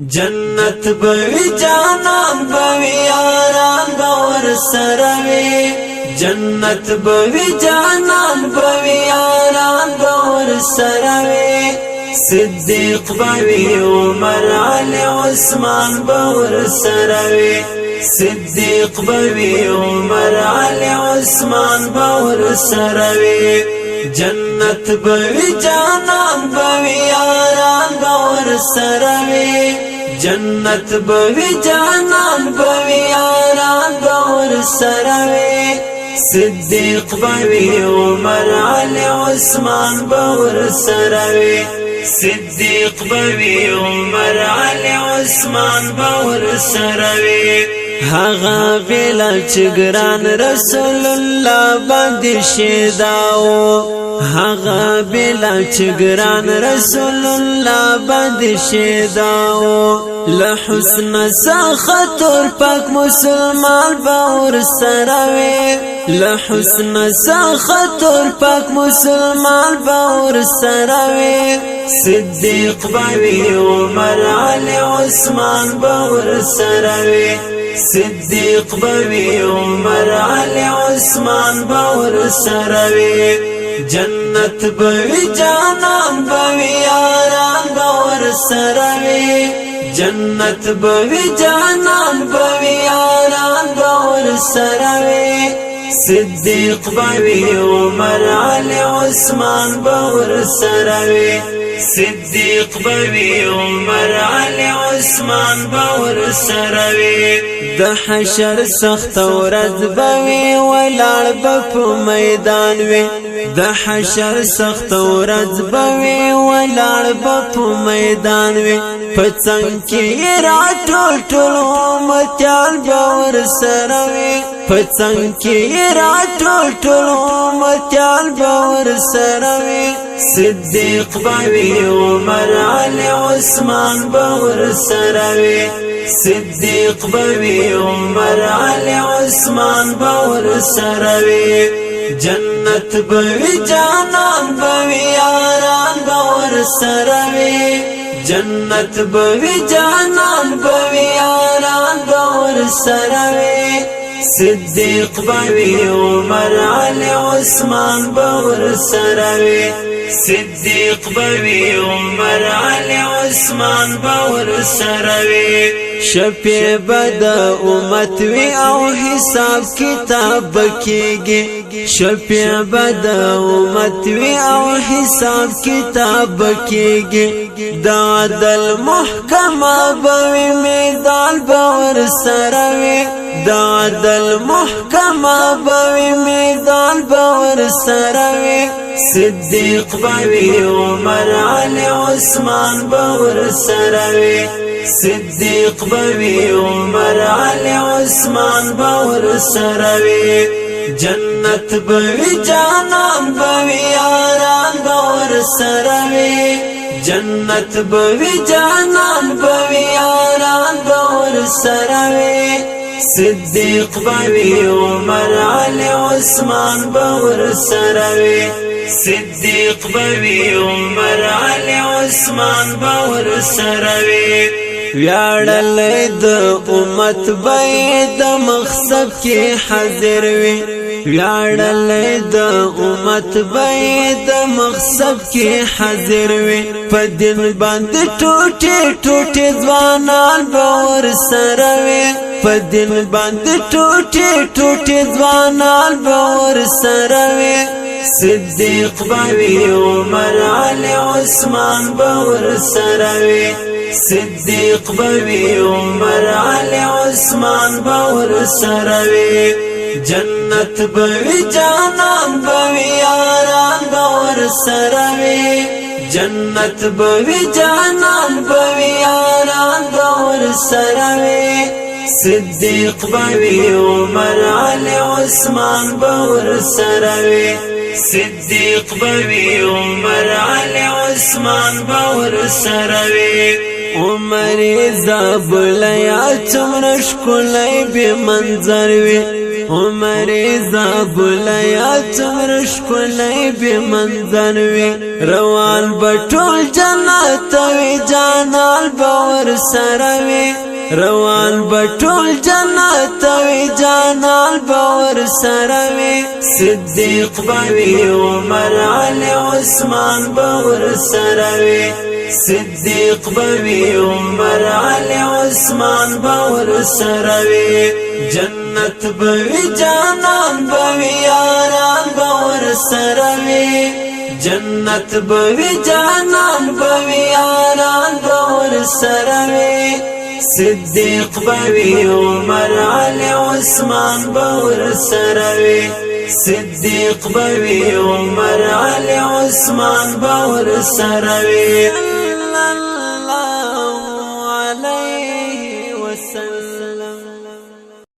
جنت بوی جانان بوی یاران باور سروی جنت بوی جانان بوی یاران باور سروی صدیق بوی عمر علی عثمان باور سروی صدیق بوی عمر علی عثمان باور سروی جنت بوی جانان بوی یاران باور سروی جنت بوی جانان بوی یاران باور سروی صدیق بوی عمر علی عثمان باور سروی صدیق بوی عمر علی عثمان باور سروی هغه بلا چګران رسول الله باندې شیداو هغه بلا چګران رسول الله باندې شیداو له حسن سخطر پاک مسلمان باور سروي له حسن سخطر پاک مسلمان باور سروي صدیق بوی عمر علی عثمان باور سروي صدیق بوی عمر علی عثمان باور سروی جنت بوی جانان بوی یاران باور سروی جنت بوی جانان بوی یاران باور سروی صدیق بوی عمر علی عثمان باور سروی صدیق بوی عمر علی عثمان باور سروی د حشر سخت ورځ بوي ولاړ په میدان وي د حشر سخت ورځ بوي ولاړ په میدان وي پڅنګ کې راټول ټول امتیان باور سروي پڅنګ کې راټول ټول امتیان باور سروي صدیق بوی عمر علی عثمان باور سروي صدیق بوی عمر علی عثمان باور سروی جنت بوی جانان بوی یاران باور سروی جنت بوی جانان بوی یاران باور سروی صدیق بوی عمر علی عثمان باور سروی صدیق بوی عمر علی عثمان باور سروی شفیع بد امت وی او حساب کتاب کیږي شفیع بد امت وی او حساب کتاب کیږي د عدل محکمه بوي میدان باور سروي د عدل محکمه بوي میدان باور سروي صدیق بوی عمر علی عثمان باور سروي صدیق بوی عمر علی عثمان باور سروی جنت بوی جانان بوی یاران باور سروی جنت بوی جانان بوی یاران باور سروی صدیق بوی عمر علی عثمان باور سروی صدیق بوی عمر علی عثمان باور سروی ویاړل د امت به د مقصد کې حاضر وي ویاړل د امت به د مقصد کې حاضر وي په دین باندې ټوټه ټوټه ځوانان باور سروي په دین باندې ټوټه ټوټه ځوانان باور سروي صدیق بوی عمر علی عثمان باور سروي صدیق بوی عمر علی عثمان باور سروی جنت بوی جانان بوی یاران باور سروی جنت بوی جانان بوی یاران باور سروی صدیق بوی عمر علی عثمان باور سروی صدیق بوی عمر علی عثمان باور سروی عمر زابل یا څومره ښکلی به منظر وي عمر زابلیا څومره ښکلی بې منظر وي روان به ټول جنت وي جانان به ورسره وي روان به ټول جنت وي جانان به ورسره وي صدیق به وي عمر علي عثمان به ورسره وي صدیق به وي عمر علي عثمان به ورسره وي جنت به وي جانان به وي یاران به ورسره وي جنت به وي جانان به وي یاران به ورسره وي صدیق به وي عمر علي عثمان به ورسره وي صدیق به وي عمر علي عثمان به ورسره وي